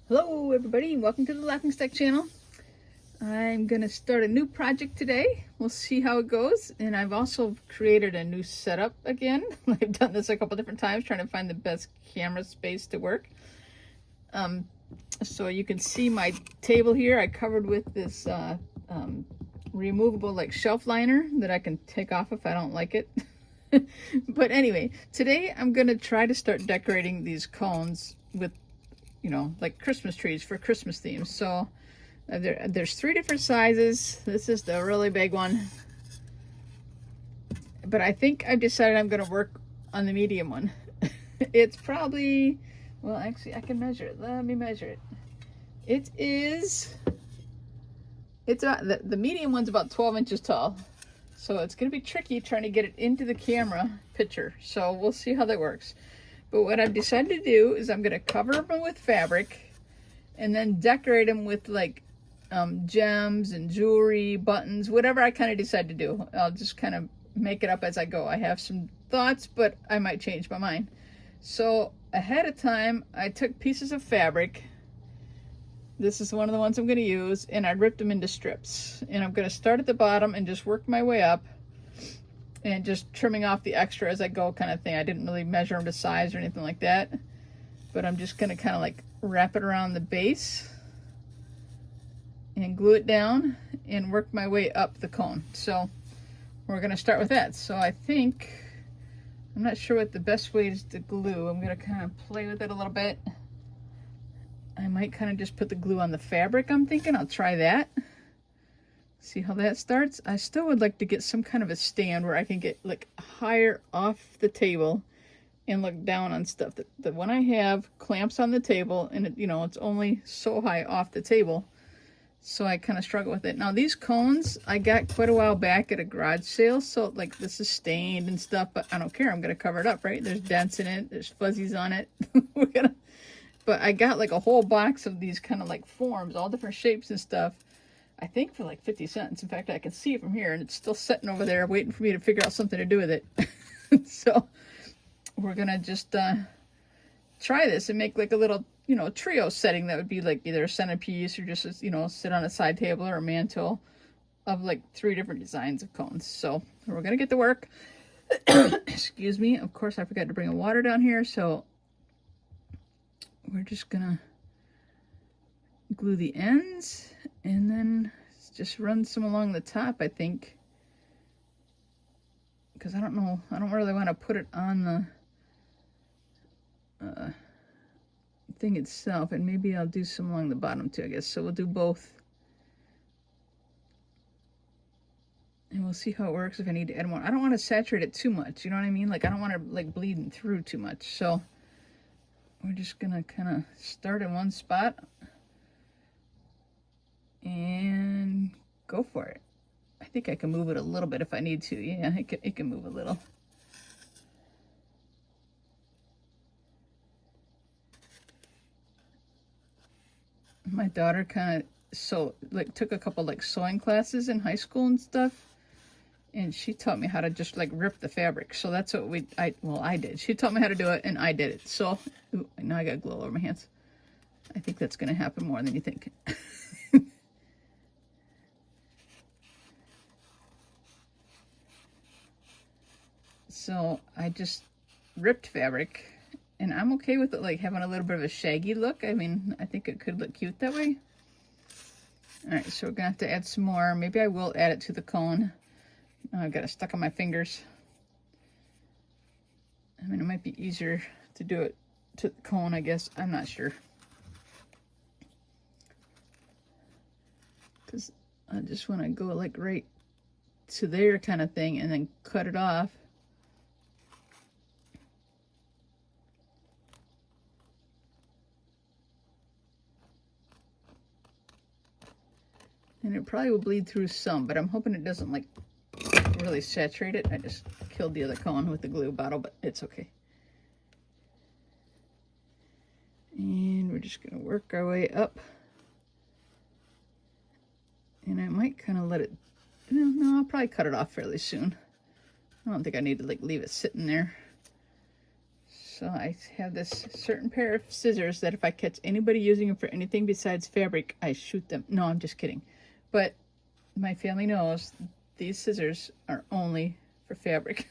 Hello everybody, welcome to the Laughing Stack channel. I'm gonna start a new project today. We'll see how it goes. And I've also created a new setup again. I've done this a couple different times trying to find the best camera space to work. So you can see my table here. I covered with this removable like shelf liner that I can take off if I don't like it. But anyway, today I'm gonna try to start decorating these cones with, you know, like Christmas trees for Christmas themes. So there's 3 different sizes. This is the really big one, but I think I've decided I'm going to work on the medium one. It's probably, well, actually I can measure it. Let me measure it. It's about, the medium one's about 12 inches tall. So it's going to be tricky trying to get it into the camera picture. So we'll see how that works. But what I've decided to do is I'm going to cover them with fabric and then decorate them with like gems and jewelry, buttons, whatever I kind of decide to do. I'll just kind of make it up as I go. I have some thoughts, but I might change my mind. So ahead of time, I took pieces of fabric. This is one of the ones I'm going to use, and I ripped them into strips. And I'm going to start at the bottom and just work my way up, and just trimming off the extra as I go kind of thing. I didn't really measure them to size or anything like that, but I'm just going to kind of like wrap it around the base and glue it down and work my way up the cone. So we're going to start with that. So I think, I'm not sure what the best way is to glue. I'm going to kind of play with it a little bit. I might kind of just put the glue on the fabric, I'm thinking. I'll try that. See how that starts. I still would like to get some kind of a stand where I can get like higher off the table and look down on stuff. The one I have clamps on the table, and it, you know, it's only so high off the table, so I kind of struggle with it. Now these cones I got quite a while back at a garage sale, so like this is stained and stuff, but I don't care. I'm gonna cover it up, right? There's dents in it, there's fuzzies on it. But I got like a whole box of these kind of like forms, all different shapes and stuff, I think for like 50 cents. In fact, I can see it from here, and it's still sitting over there waiting for me to figure out something to do with it. So we're gonna just try this and make like a little, you know, trio setting that would be like either a centerpiece or just, you know, sit on a side table or a mantle of like 3 different designs of cones. So we're gonna get to work. Excuse me. Of course, I forgot to bring a water down here, so we're just gonna glue the ends and then just run some along the top, I think, because I don't know, I don't really want to put it on the thing itself, and maybe I'll do some along the bottom too, I guess. So we'll do both, and we'll see how it works. If I need to add more, I don't want to saturate it too much, you know what I mean? Like I don't want to like bleeding through too much. So we're just gonna kind of start in one spot and go for it. I think I can move it a little bit if I need to. Yeah, it can move a little. My daughter kind of took a couple like sewing classes in high school and stuff, and she taught me how to just like rip the fabric. So that's what I did. She taught me how to do it, and I did it. So ooh, now I got glue all over my hands. I think that's going to happen more than you think. So I just ripped fabric, and I'm okay with it like having a little bit of a shaggy look. I mean, I think it could look cute that way. All right, so we're gonna have to add some more. Maybe I will add it to the cone. Oh, I've got it stuck on my fingers. I mean, it might be easier to do it to the cone, I guess. I'm not sure, because I just want to go like right to there kind of thing and then cut it off. And it probably will bleed through some, but I'm hoping it doesn't like really saturate it. I just killed the other cone with the glue bottle, but it's okay. And we're just gonna work our way up. And I might kind of let it, no, I'll probably cut it off fairly soon. I don't think I need to like leave it sitting there. So I have this certain pair of scissors that if I catch anybody using them for anything besides fabric, I shoot them. No, I'm just kidding. But my family knows these scissors are only for fabric.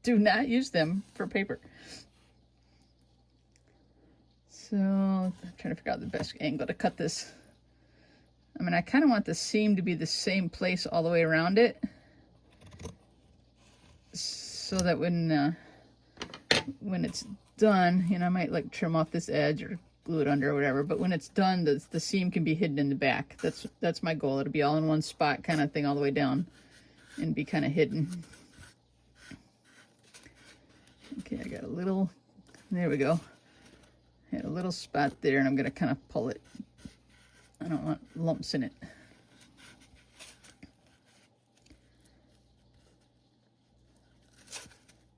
Do not use them for paper. So I'm trying to figure out the best angle to cut this. I mean, I kind of want the seam to be the same place all the way around it, so that when it's done, you know, I might like trim off this edge or glue it under or whatever, but when it's done, the seam can be hidden in the back. That's my goal. It'll be all in one spot kind of thing all the way down and be kind of hidden. Okay, I got a little, there we go. I had a little spot there and I'm going to kind of pull it. I don't want lumps in it.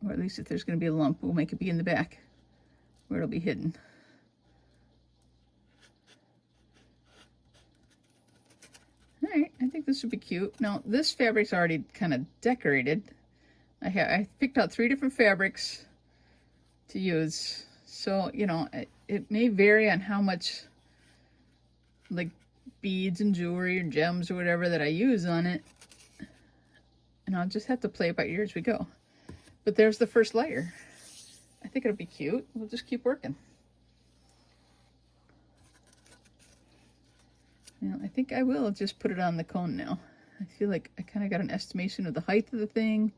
Or at least if there's going to be a lump, we'll make it be in the back where it'll be hidden. All right, I think this would be cute. Now, this fabric's already kind of decorated. I picked out 3 different fabrics to use. So, you know, it may vary on how much, like, beads and jewelry or gems or whatever that I use on it. And I'll just have to play it by ear as we go. But there's the first layer. I think it'll be cute. We'll just keep working. Now, I think I will just put it on the cone now. I feel like I kind of got an estimation of the height of the thing.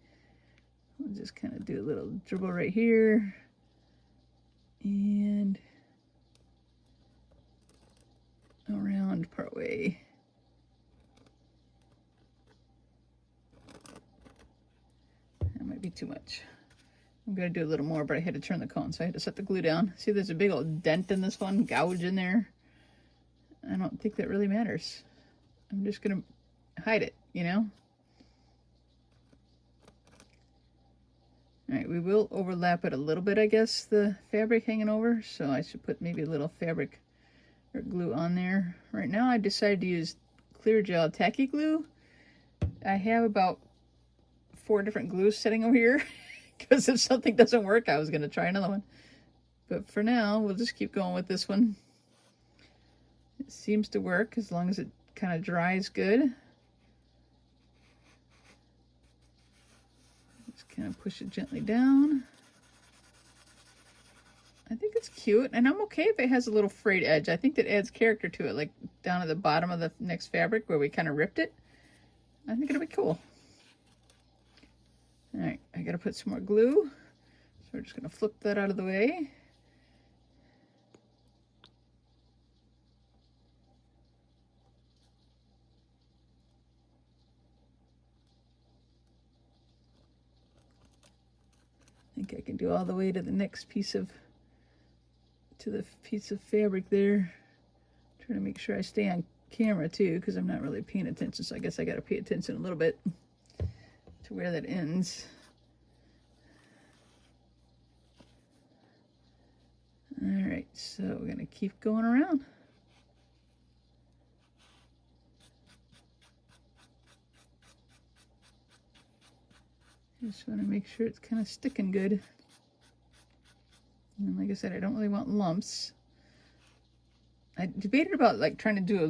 We'll just kind of do a little dribble right here. And around part way. That might be too much. I'm going to do a little more, but I had to turn the cone, so I had to set the glue down. See, there's a big old dent in this one, gouge in there. I don't think that really matters. I'm just going to hide it, you know? All right, we will overlap it a little bit, I guess, the fabric hanging over. So I should put maybe a little fabric or glue on there. Right now I decided to use clear gel tacky glue. I have about 4 different glues sitting over here because if something doesn't work, I was going to try another one. But for now, we'll just keep going with this one. It seems to work as long as it kind of dries good. Just kind of push it gently down. I think it's cute, and I'm okay if it has a little frayed edge. I think that adds character to it, like down at the bottom of the next fabric where we kind of ripped it. I think it'll be cool. All right, I gotta put some more glue. So we're just gonna flip that out of the way. I think I can do all the way to the next piece of, fabric there. Trying to make sure I stay on camera too, because I'm not really paying attention. So I guess I gotta pay attention a little bit to where that ends. All right, so we're gonna keep going around. Just want to make sure it's kind of sticking good. And like I said, I don't really want lumps. I debated about like trying to do a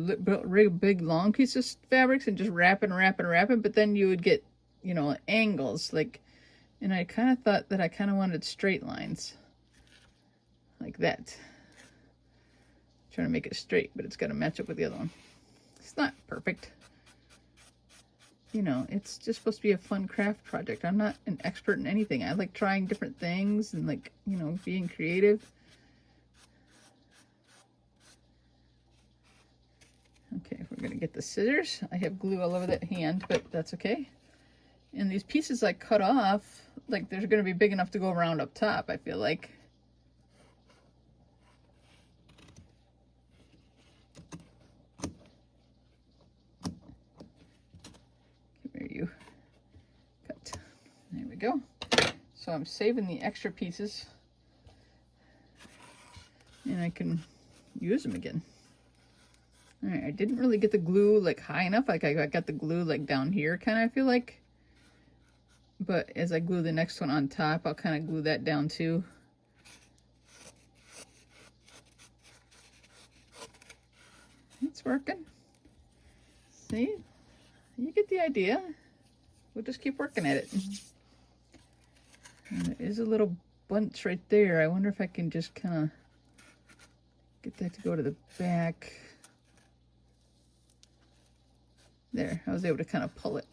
really big long piece of fabrics and just wrap it, but then you would get, you know, angles, like, and I kind of thought that I kind of wanted straight lines like that. Trying to make it straight, but it's got to match up with the other one. It's not perfect. You know, it's just supposed to be a fun craft project. I'm not an expert in anything. I like trying different things and, like, you know, being creative. Okay, we're gonna get the scissors. I have glue all over that hand, but that's okay. And these pieces I cut off, like, they're gonna be big enough to go around up top, I feel like. There we go. So I'm saving the extra pieces and I can use them again. All right, I didn't really get the glue like high enough. Like I got the glue like down here kind of, I feel like. But as I glue the next one on top, I'll kind of glue that down too. It's working. See? You get the idea. We'll just keep working at it. And there is a little bunch right there. I wonder if I can just kind of get that to go to the back. There, I was able to kind of pull it.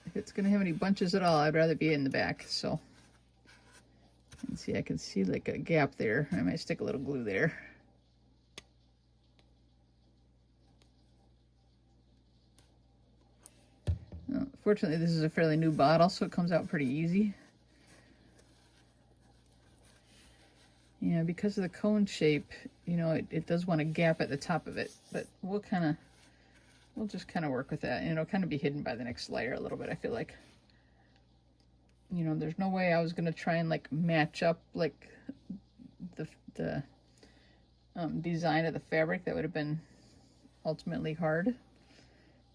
If it's going to have any bunches at all, I'd rather be in the back. So, and see, I can see like a gap there. I might stick a little glue there. Fortunately, this is a fairly new bottle, so it comes out pretty easy. Yeah, because of the cone shape, you know, it does want a gap at the top of it, but we'll just kind of work with that, and it'll kind of be hidden by the next layer a little bit, I feel like. You know, there's no way I was going to try and like match up like the design of the fabric. That would have been ultimately hard.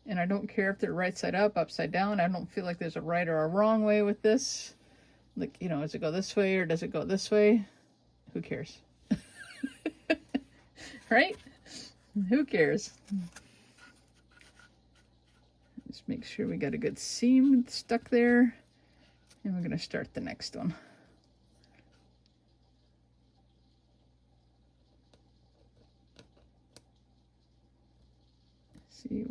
And I don't care if they're right side up, upside down. I don't feel like there's a right or a wrong way with this. Like, you know, does it go this way or does it go this way? Who cares? Right? Who cares? Just make sure we got a good seam stuck there. And we're going to start the next one. See,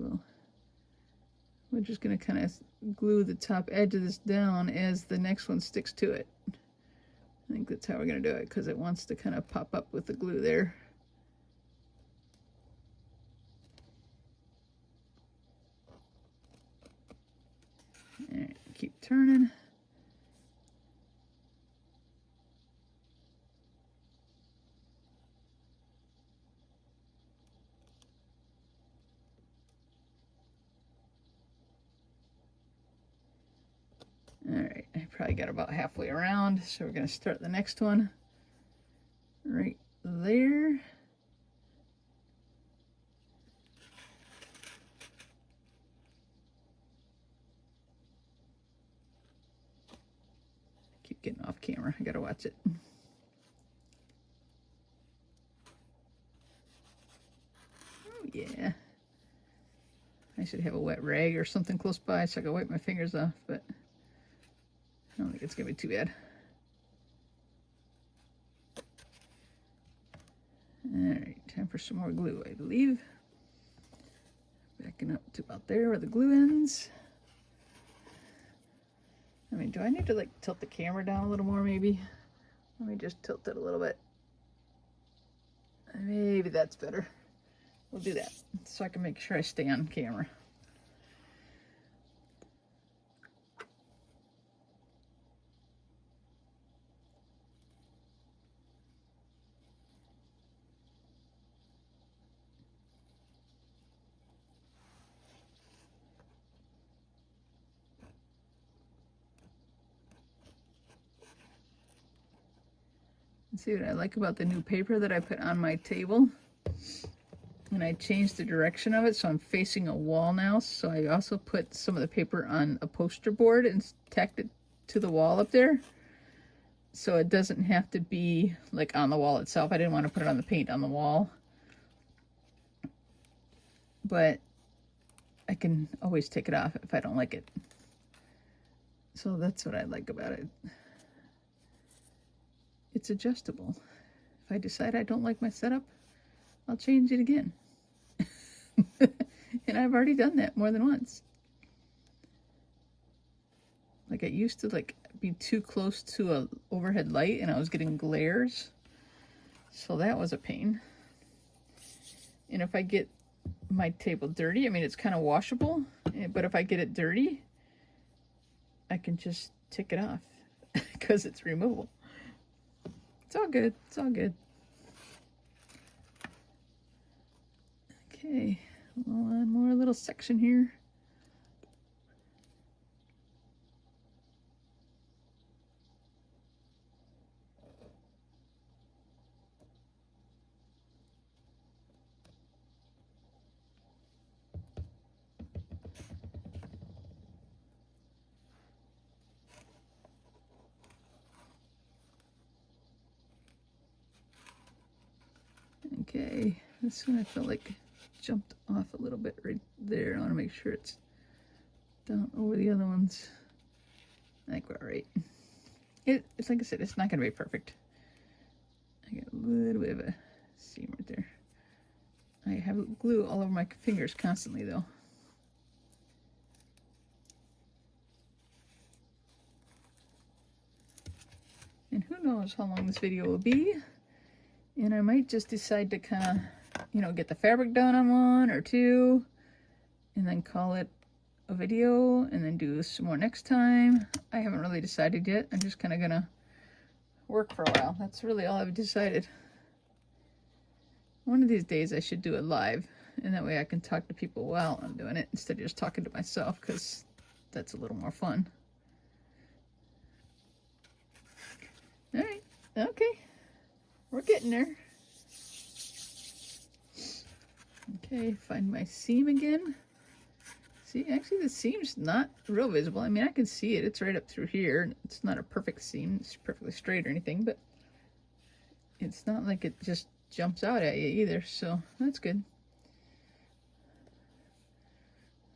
we're just going to kind of glue the top edge of this down as the next one sticks to it. I think that's how we're going to do it, because it wants to kind of pop up with the glue there. All right, keep turning. All right, I probably got about halfway around, so we're going to start the next one right there. Keep getting off camera. I got to watch it. Oh, yeah. I should have a wet rag or something close by so I can wipe my fingers off, but I don't think it's going to be too bad. Alright, time for some more glue, I believe. Backing up to about there where the glue ends. I mean, do I need to like tilt the camera down a little more maybe? Let me just tilt it a little bit. Maybe that's better. We'll do that so I can make sure I stay on camera. See what I like about the new paper that I put on my table? And I changed the direction of it, so I'm facing a wall now. So I also put some of the paper on a poster board and tacked it to the wall up there. So it doesn't have to be like on the wall itself. I didn't want to put it on the paint on the wall. But I can always take it off if I don't like it. So that's what I like about it. It's adjustable. If I decide I don't like my setup, I'll change it again. And I've already done that more than once. Like, it used to like be too close to a overhead light and I was getting glares. So that was a pain. And if I get my table dirty, I mean, it's kind of washable, but if I get it dirty, I can just take it off because it's removable. It's all good. It's all good. Okay, one more little section here. Okay, this one I felt like jumped off a little bit right there. I want to make sure it's down over the other ones. I think we're all right. It's like I said, it's not going to be perfect. I got a little bit of a seam right there. I have glue all over my fingers constantly though. And who knows how long this video will be. And I might just decide to kind of, get the fabric done on one or two and then call it a video and then do some more next time. I haven't really decided yet. I'm just kind of gonna work for a while. That's really all I've decided. One of these days I should do it live, and that way I can talk to people while I'm doing it instead of just talking to myself, because that's a little more fun. All right, okay, we're getting there. Okay, find my seam again. See, actually the seam's not real visible. I mean, I can see it. It's right up through here. It's not a perfect seam. It's perfectly straight or anything, but it's not like it just jumps out at you either, so that's good.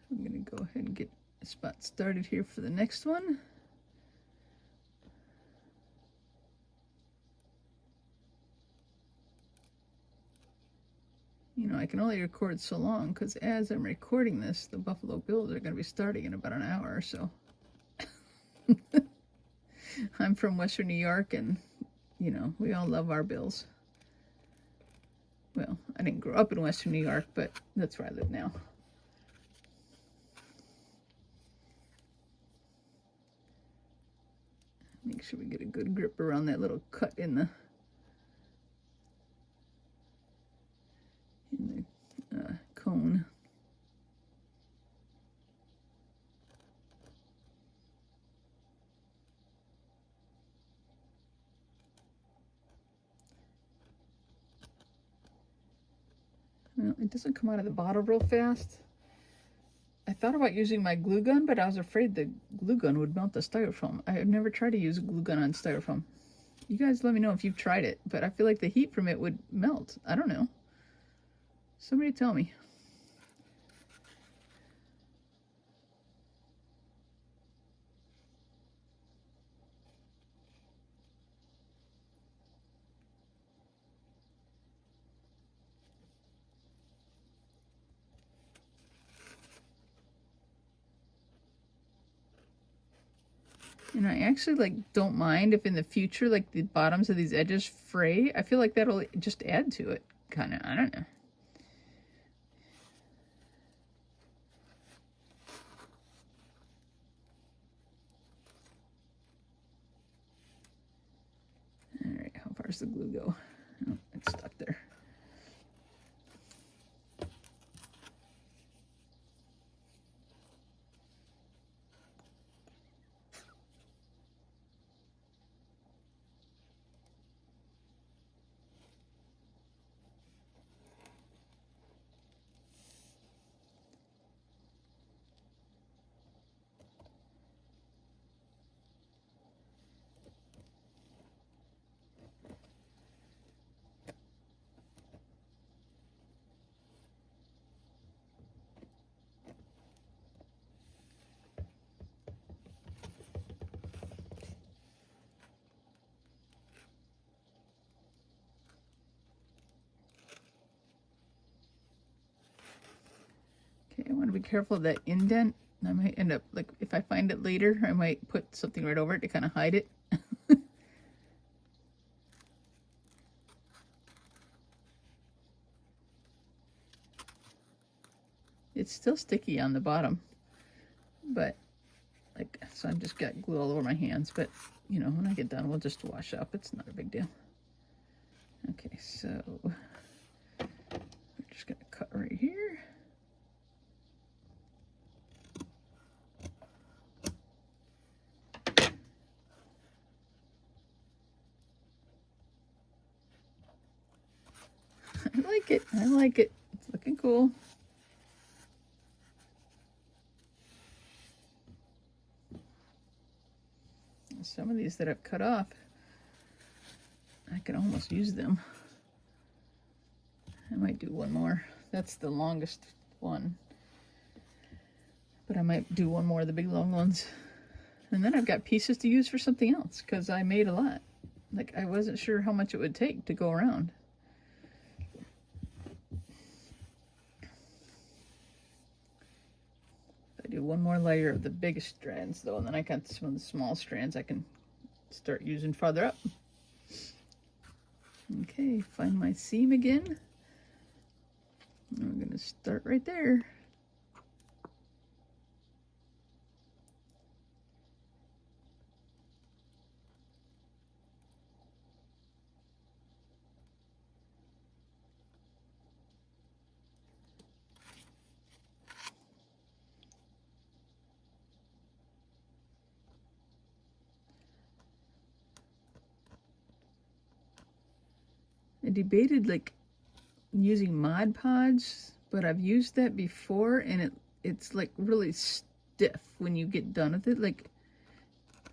I'm gonna go ahead and get a spot started here for the next one. I can only record so long because as I'm recording this, the Buffalo Bills are going to be starting in about an hour or so. I'm from Western New York, and, we all love our Bills. Well, I didn't grow up in Western New York, but that's where I live now. Make sure we get a good grip around that little cut in the cone. Well, it doesn't come out of the bottle real fast. I thought about using my glue gun, but I was afraid the glue gun would melt the styrofoam. I have never tried to use a glue gun on styrofoam. You guys let me know if you've tried it, but I feel like the heat from it would melt. I don't know. Somebody tell me. And I actually don't mind if in the future the bottoms of these edges fray. I feel like that'll just add to it, kind of. I don't know. All right, how far does the glue go? Oh, it's stuck there. Okay, I want to be careful of that indent. I might end up, if I find it later, I might put something right over it to kind of hide it. It's still sticky on the bottom, but so I've just got glue all over my hands, but when I get done, we'll just wash up. It's not a big deal. Okay, so we're just gonna cut right here. I like it. I like it. It's looking cool. Some of these that I've cut off, I can almost use them. I might do one more. That's the longest one. But I might do one more of the big long ones. And then I've got pieces to use for something else because I made a lot. Like, I wasn't sure how much it would take to go around. I do one more layer of the biggest strands though, and then I got some of the small strands I can start using farther up. Okay, find my seam again. I'm gonna start right there. I debated like using Mod Podge, but I've used that before and it's like really stiff when you get done with it, like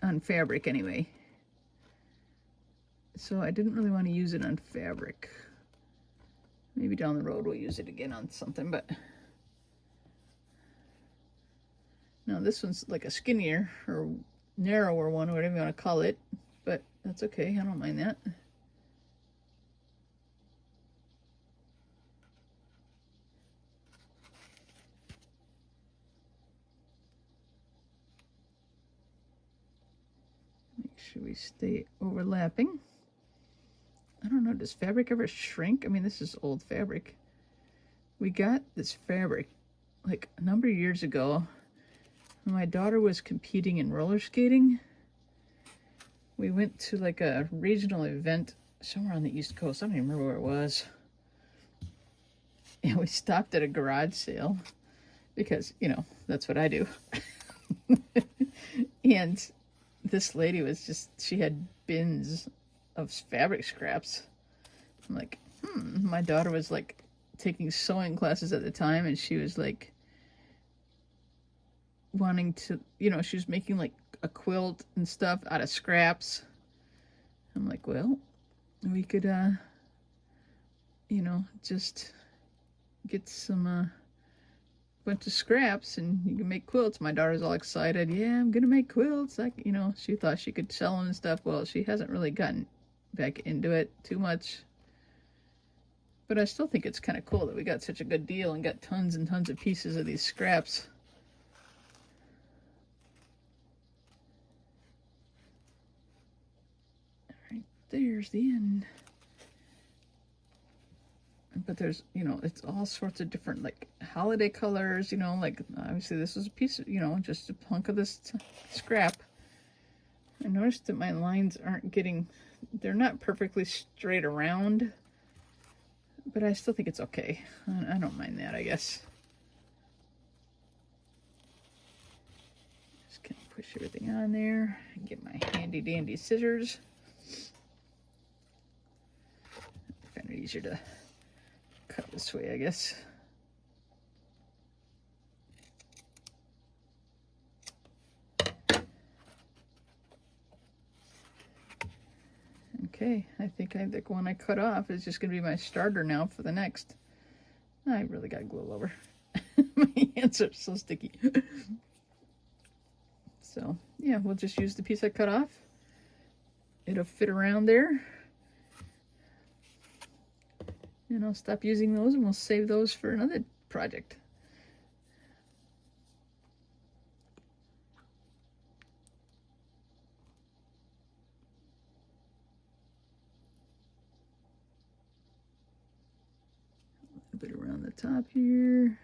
on fabric anyway. So I didn't really want to use it on fabric. Maybe down the road we'll use it again on something, but now this one's like a skinnier or narrower one, or whatever you want to call it, but that's okay, I don't mind that. Make sure we stay overlapping. I don't know, does fabric ever shrink? I mean, this is old fabric. We got this fabric like a number of years ago when my daughter was competing in roller skating. We went to like a regional event somewhere on the East Coast. I don't even remember where it was. And we stopped at a garage sale because, you know, that's what I do. And this lady was just, she had bins of fabric scraps. I'm like, my daughter was like taking sewing classes at the time, and she was like wanting to, you know, she was making like a quilt and stuff out of scraps. I'm like, well, we could you know, just get some bunch of scraps and you can make quilts. My daughter's all excited. Yeah, I'm gonna make quilts. Like, you know, she thought she could sell them and stuff. Well, she hasn't really gotten back into it too much, but I still think it's kind of cool that we got such a good deal and got tons and tons of pieces of these scraps. All right, there's the end. But there's, you know, it's all sorts of different like holiday colors, you know, like obviously this is a piece of, you know, just a hunk of this scrap. I noticed that my lines aren't getting, they're not perfectly straight around, but I still think it's okay. I don't mind that, I guess. Just gonna push everything on there and get my handy dandy scissors. I find it easier to cut this way, I guess. Okay, I think the one I cut off is just going to be my starter now for the next. I really got glue over. My hands are so sticky. So, yeah, we'll just use the piece I cut off. It'll fit around there. And I'll stop using those and we'll save those for another project. A bit around the top here.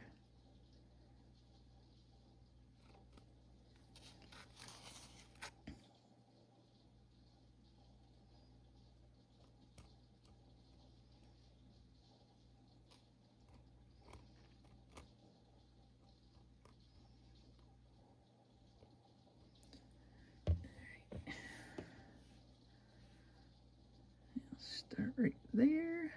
Start right there.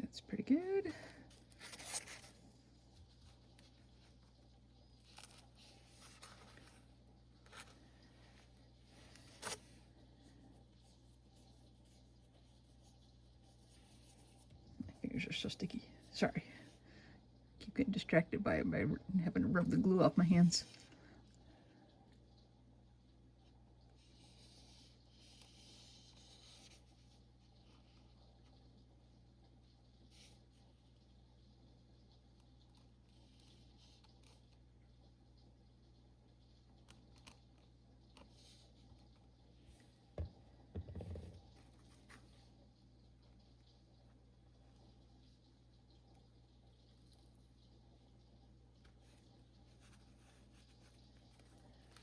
That's pretty good. My fingers are so sticky. Sorry. Keep getting distracted by having to rub the glue off my hands.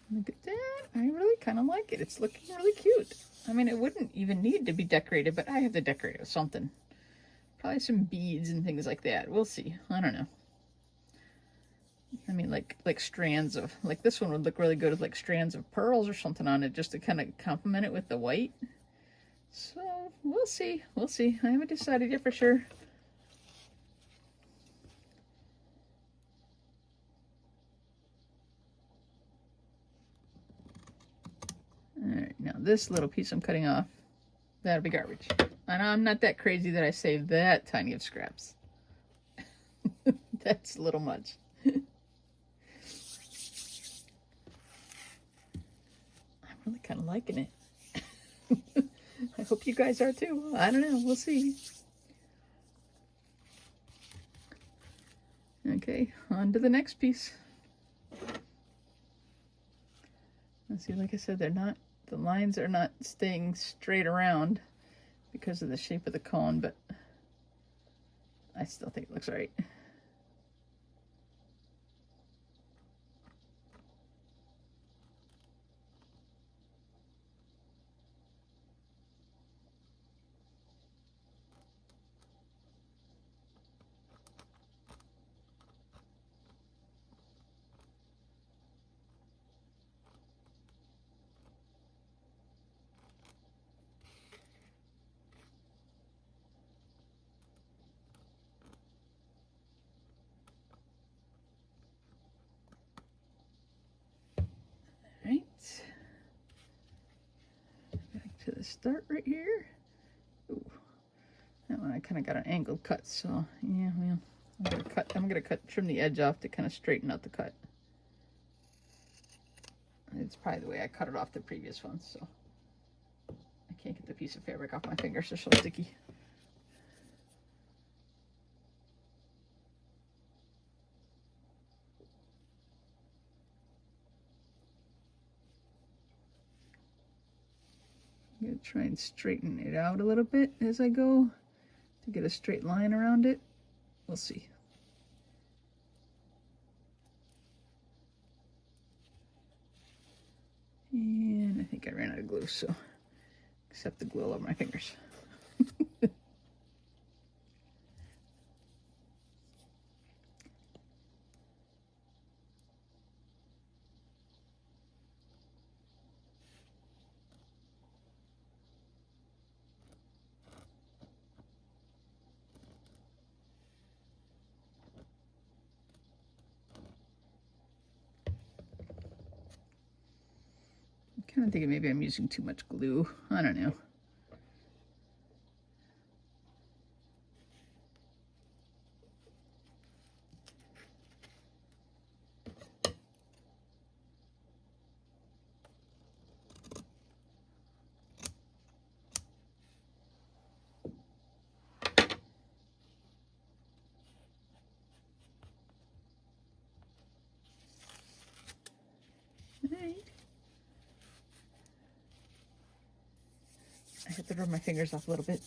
Look at that. I really kind of like it. It's looking really cute. I mean, it wouldn't even need to be decorated, but I have to decorate it with something. Probably some beads and things like that. We'll see. I don't know. I mean, like strands of, like this one would look really good with like strands of pearls or something on it, just to kind of complement it with the white. So we'll see. We'll see. I haven't decided yet for sure. Alright, now this little piece I'm cutting off, that'll be garbage. And I'm not that crazy that I saved that tiny of scraps. That's a little much. I'm really kind of liking it. I hope you guys are too. I don't know. We'll see. Okay, on to the next piece. Let's see, like I said, the lines are not staying straight around because of the shape of the cone, but I still think it looks right. Right, back to the start right here. Ooh, that one I kind of got an angled cut, so yeah, well, I'm gonna trim the edge off to kind of straighten out the cut. It's probably the way I cut it off the previous one, so I can't get the piece of fabric off my fingers, they're so sticky. I'm going to try and straighten it out a little bit as I go to get a straight line around it. We'll see. And I think I ran out of glue, so except the glue all over my fingers. I'm kind of thinking maybe I'm using too much glue. I don't know. All right. I have to rub my fingers off a little bit.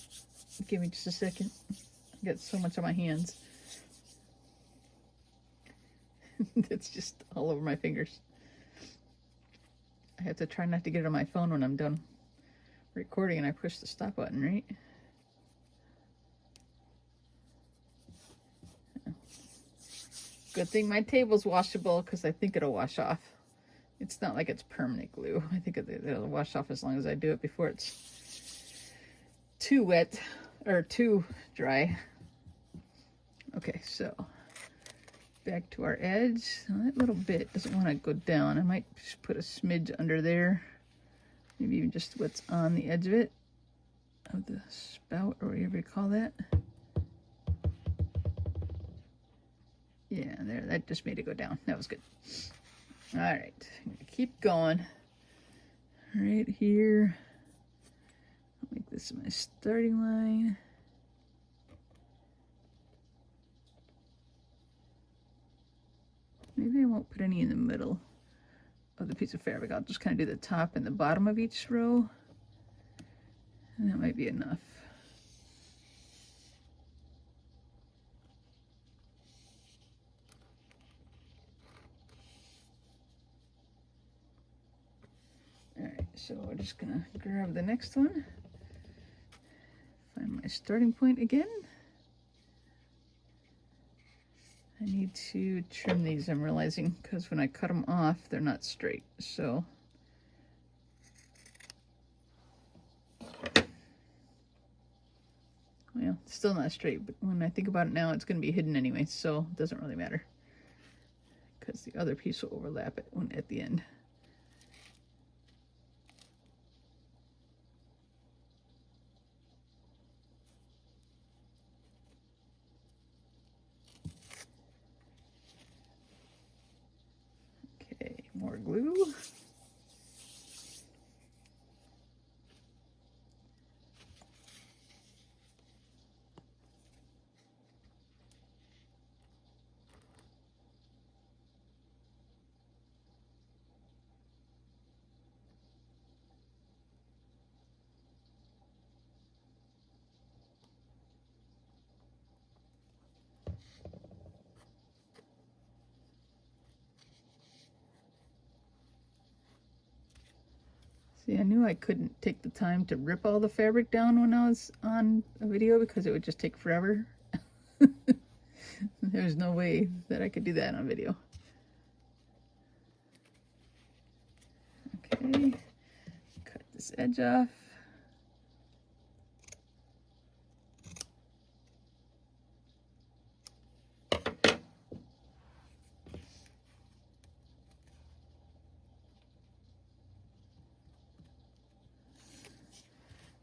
Give me just a second. I got so much on my hands. It's just all over my fingers. I have to try not to get it on my phone when I'm done recording and I push the stop button, right? Good thing my table's washable because I think it'll wash off. It's not like it's permanent glue. I think it'll wash off as long as I do it before it's too wet or too dry. Okay, so back to our edge. Now that little bit doesn't want to go down. I might just put a smidge under there. Maybe even just what's on the edge of it, of the spout, or whatever you call that. Yeah, there, that just made it go down. That was good. All right, I'm gonna keep going. Right here. I'll make this my starting line. Maybe I won't put any in the middle of the piece of fabric. I'll just kind of do the top and the bottom of each row. And that might be enough. All right, so we're just gonna grab the next one. Find my starting point again. I need to trim these, I'm realizing, because when I cut them off, they're not straight. So well, it's still not straight, but when I think about it now, it's going to be hidden anyway, so it doesn't really matter because the other piece will overlap it at the end. Okay, more glue. See, I knew I couldn't take the time to rip all the fabric down when I was on a video because it would just take forever. There's no way that I could do that on video. Okay, cut this edge off.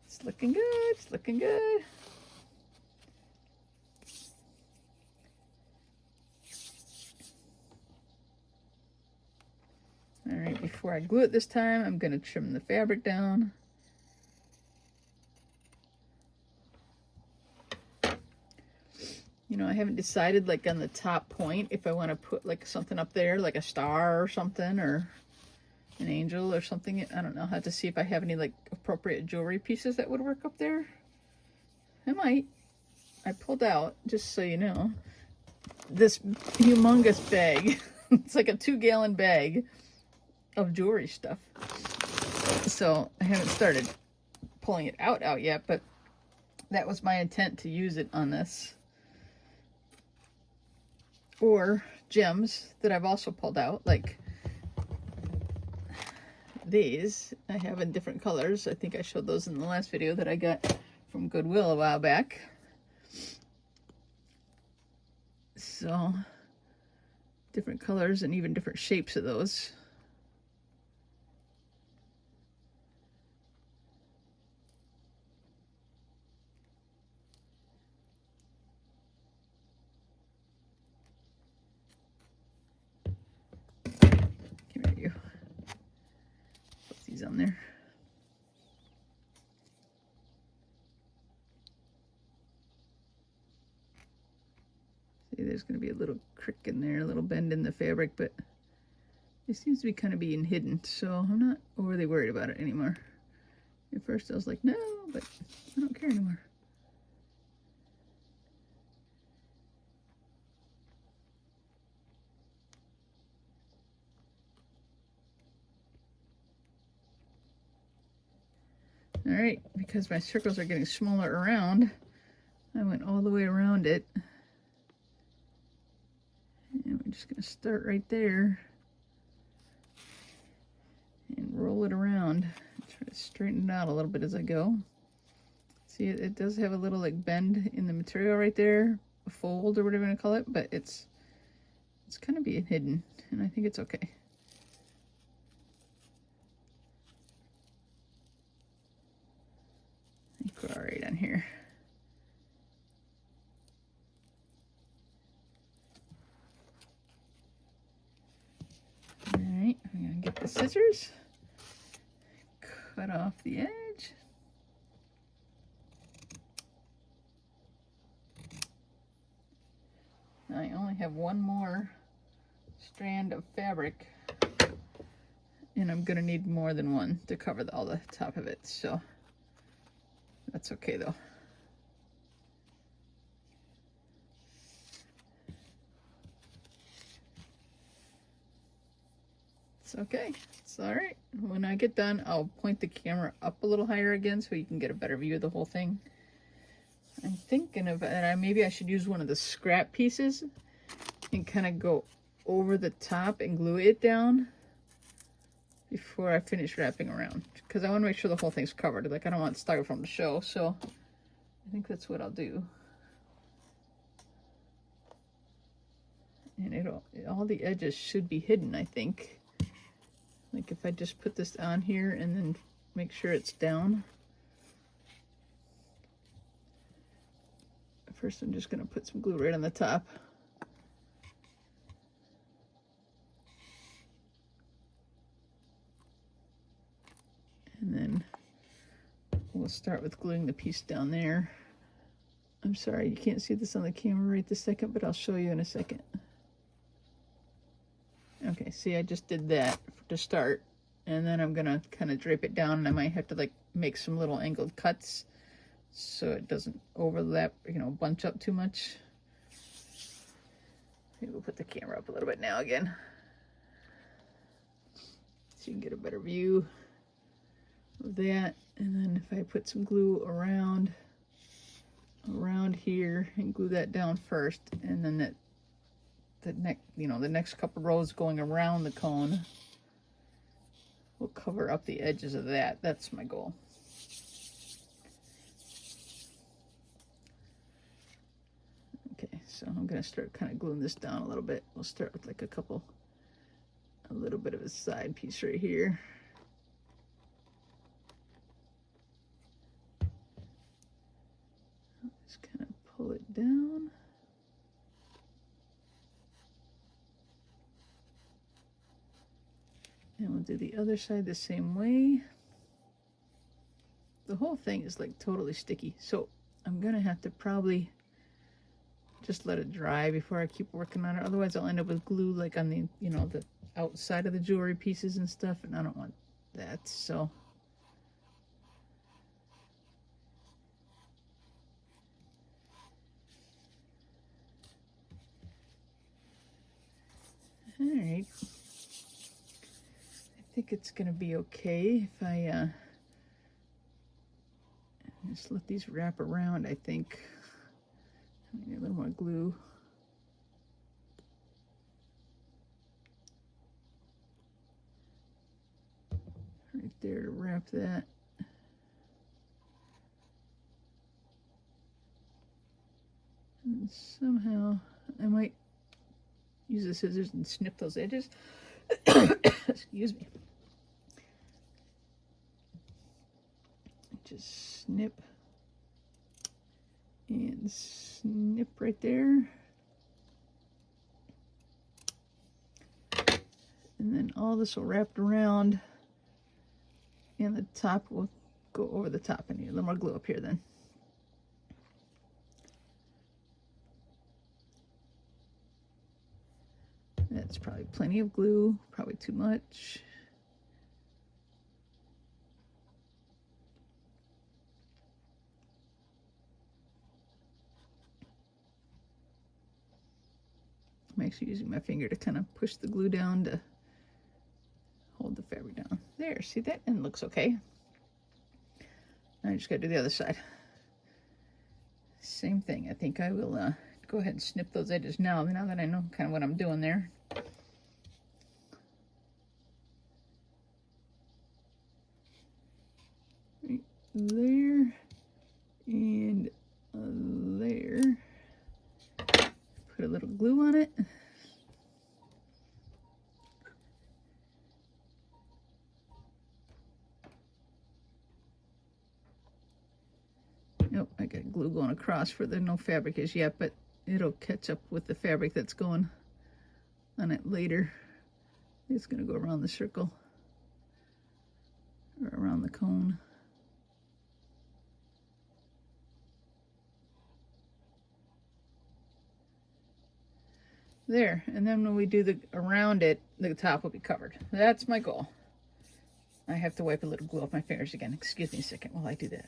It's looking good, it's looking good. All right, before I glue it this time, I'm gonna trim the fabric down. You know, I haven't decided like on the top point if I want to put like something up there, like a star or something, or an angel or something. I don't know. I'll have to see if I have any like appropriate jewelry pieces that would work up there. I might. I pulled out, just so you know, this humongous bag. It's like a 2-gallon bag of jewelry stuff. So I haven't started pulling it out yet, but that was my intent, to use it on this. Or gems that I've also pulled out, like these I have in different colors. I think I showed those in the last video that I got from Goodwill a while back. So different colors and even different shapes of those. Come here, you. Put these on there. See, there's going to be a little crick in there, a little bend in the fabric, but it seems to be kind of being hidden, so I'm not overly worried about it anymore. At first I was like, no, but I don't care anymore. All right, because my circles are getting smaller around, I went all the way around it. And we're just gonna start right there and roll it around. Try to straighten it out a little bit as I go. See, it does have a little like bend in the material right there, fold or whatever you want to call it, but it's kind of being hidden, and I think it's okay. I think we're all right on here. All right, I'm gonna get the scissors, cut off the edge. I only have one more strand of fabric, and I'm gonna need more than one to cover all the top of it, so that's okay though. It's okay, it's all right. When I get done, I'll point the camera up a little higher again so you can get a better view of the whole thing. I'm thinking of maybe I should use one of the scrap pieces and kind of go over the top and glue it down before I finish wrapping around, because I want to make sure the whole thing's covered. Like, I don't want styrofoam to show, so I think that's what I'll do. And all the edges should be hidden, I think. Like, if I just put this on here and then make sure it's down. First, I'm just going to put some glue right on the top. And then we'll start with gluing the piece down there. I'm sorry, you can't see this on the camera right this second, but I'll show you in a second. Okay, see, I just did that to start. And then I'm going to kind of drape it down, and I might have to like make some little angled cuts so it doesn't overlap, you know, bunch up too much. Maybe we'll put the camera up a little bit now again, so you can get a better view of that. And then if I put some glue around here and glue that down first, and then the next couple rows going around the cone will cover up the edges of that. That's my goal. Okay, so I'm going to start kind of gluing this down a little bit. We'll start with like a little bit of a side piece right here. Just kind of pull it down. And we'll do the other side the same way. The whole thing is like totally sticky, so I'm going to have to probably just let it dry before I keep working on it. Otherwise I'll end up with glue like on the, you know, the outside of the jewelry pieces and stuff, and I don't want that. So all right, I think it's gonna be okay if I just let these wrap around. I think I need a little more glue. Right there to wrap that. And somehow I might use the scissors and snip those edges. Excuse me. Just snip and snip right there. And then all this will wrap around, and the top will go over the top. I need a little more glue up here then. That's probably plenty of glue, probably too much. I'm actually using my finger to kind of push the glue down to hold the fabric down. There, see that? And it looks okay. Now I just gotta do the other side. Same thing. I think I will go ahead and snip those edges now that I know kind of what I'm doing there. Right there and there. glue on it. Nope, I got glue going across where there no fabric is yet, but it'll catch up with the fabric that's going on it later. It's going to go around the circle or around the cone. There, and then when we do the around it, the top will be covered. That's my goal. I have to wipe a little glue off my fingers again. Excuse me a second while I do that.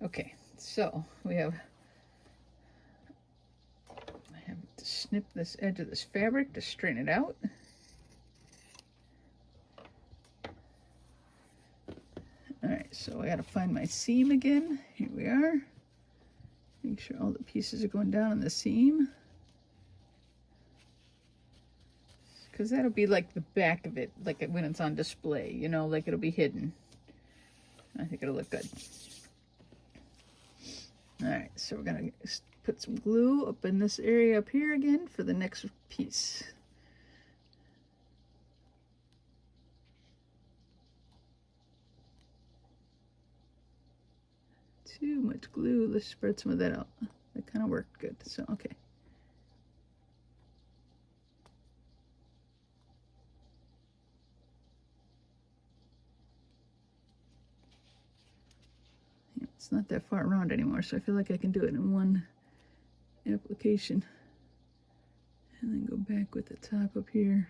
Okay, so I have to snip this edge of this fabric to straighten it out. All right, so I gotta find my seam again. Here we are. Make sure all the pieces are going down on the seam, because that'll be like the back of it, like when it's on display, you know, like it'll be hidden. I think it'll look good. All right, so we're gonna put some glue up in this area up here again for the next piece. Too much glue. Let's spread some of that out. That kind of worked good. So, okay. It's not that far around anymore, so I feel like I can do it in one application. And then go back with the top up here.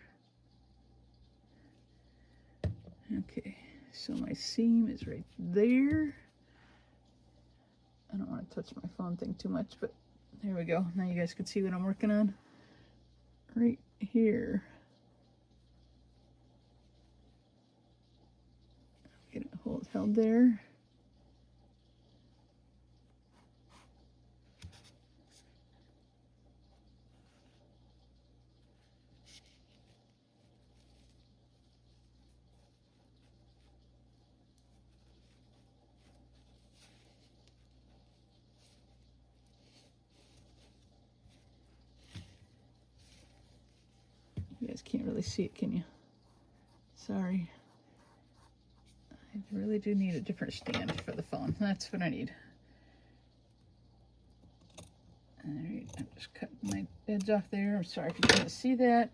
Okay, so my seam is right there. I don't want to touch my phone thing too much, but there we go. Now you guys can see what I'm working on. Right here. Get it held there. You guys can't really see it, can you? Sorry. I really do need a different stand for the phone. That's what I need. Alright, I'm just cutting my edge off there. I'm sorry if you can't see that.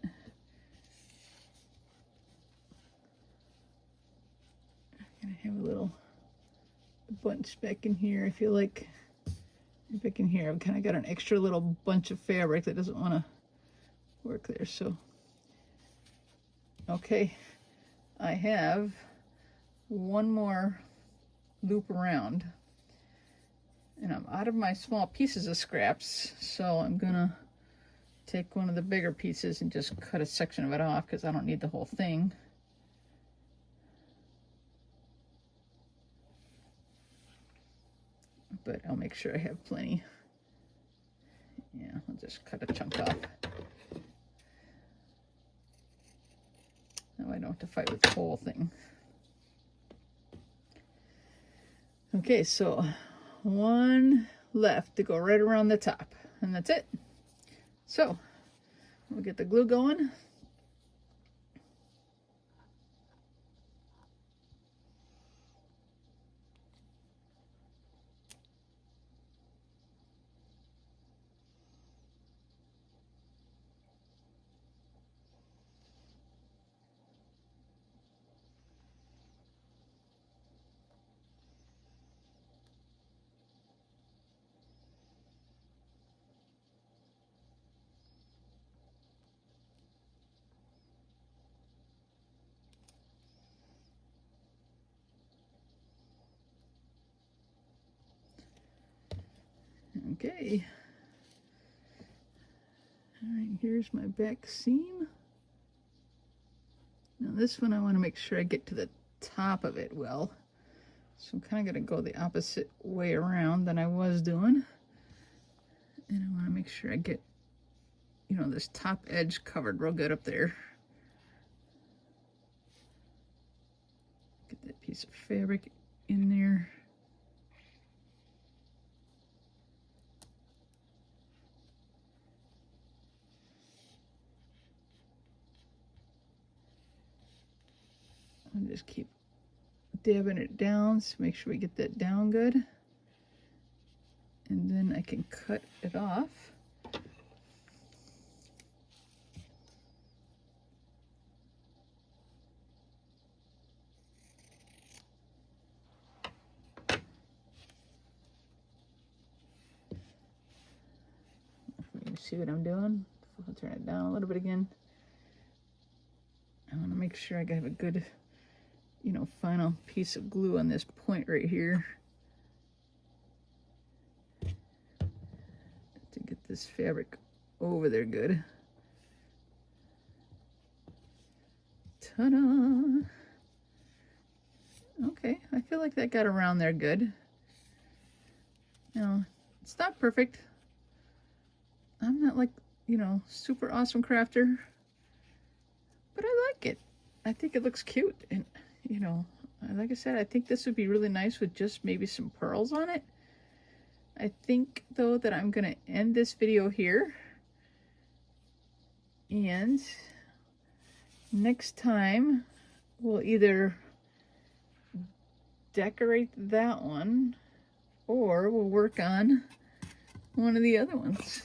I'm gonna have a little bunch back in here. I feel like back in here I've kind of got an extra little bunch of fabric that doesn't want to work there. So okay, I have one more loop around, and I'm out of my small pieces of scraps, so I'm gonna take one of the bigger pieces and just cut a section of it off because I don't need the whole thing. But I'll make sure I have plenty. Yeah, I'll just cut a chunk off. Now I don't have to fight with the whole thing. Okay, so one left to go right around the top, and that's it. So we'll get the glue going. Okay. All right, here's my back seam. Now this one I want to make sure I get to the top of it well. So I'm kind of going to go the opposite way around than I was doing. And I want to make sure I get, you know, this top edge covered real good up there. piece of fabric in there. And just keep dabbing it down to make sure we get that down good. And then I can cut it off. You see what I'm doing? I'll turn it down a little bit again. I want to make sure I have a good, you know, final piece of glue on this point right here to get this fabric over there good. Ta-da! Okay, I feel like that got around there good. Now, it's not perfect. I'm not like, you know, super awesome crafter, but I like it. I think it looks cute. And, you know, like I said, I think this would be really nice with just maybe some pearls on it. I think, though, that I'm going to end this video here. And next time, we'll either decorate that one or we'll work on one of the other ones.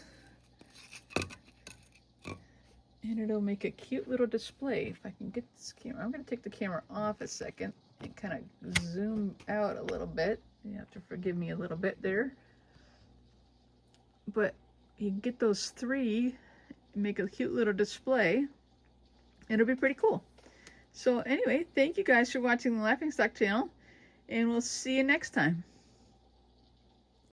And it'll make a cute little display. If I can get this camera, I'm going to take the camera off a second and kind of zoom out a little bit. You have to forgive me a little bit there. But you can get those three and make a cute little display. It'll be pretty cool. So anyway, thank you guys for watching the Laughing Stock channel, and we'll see you next time.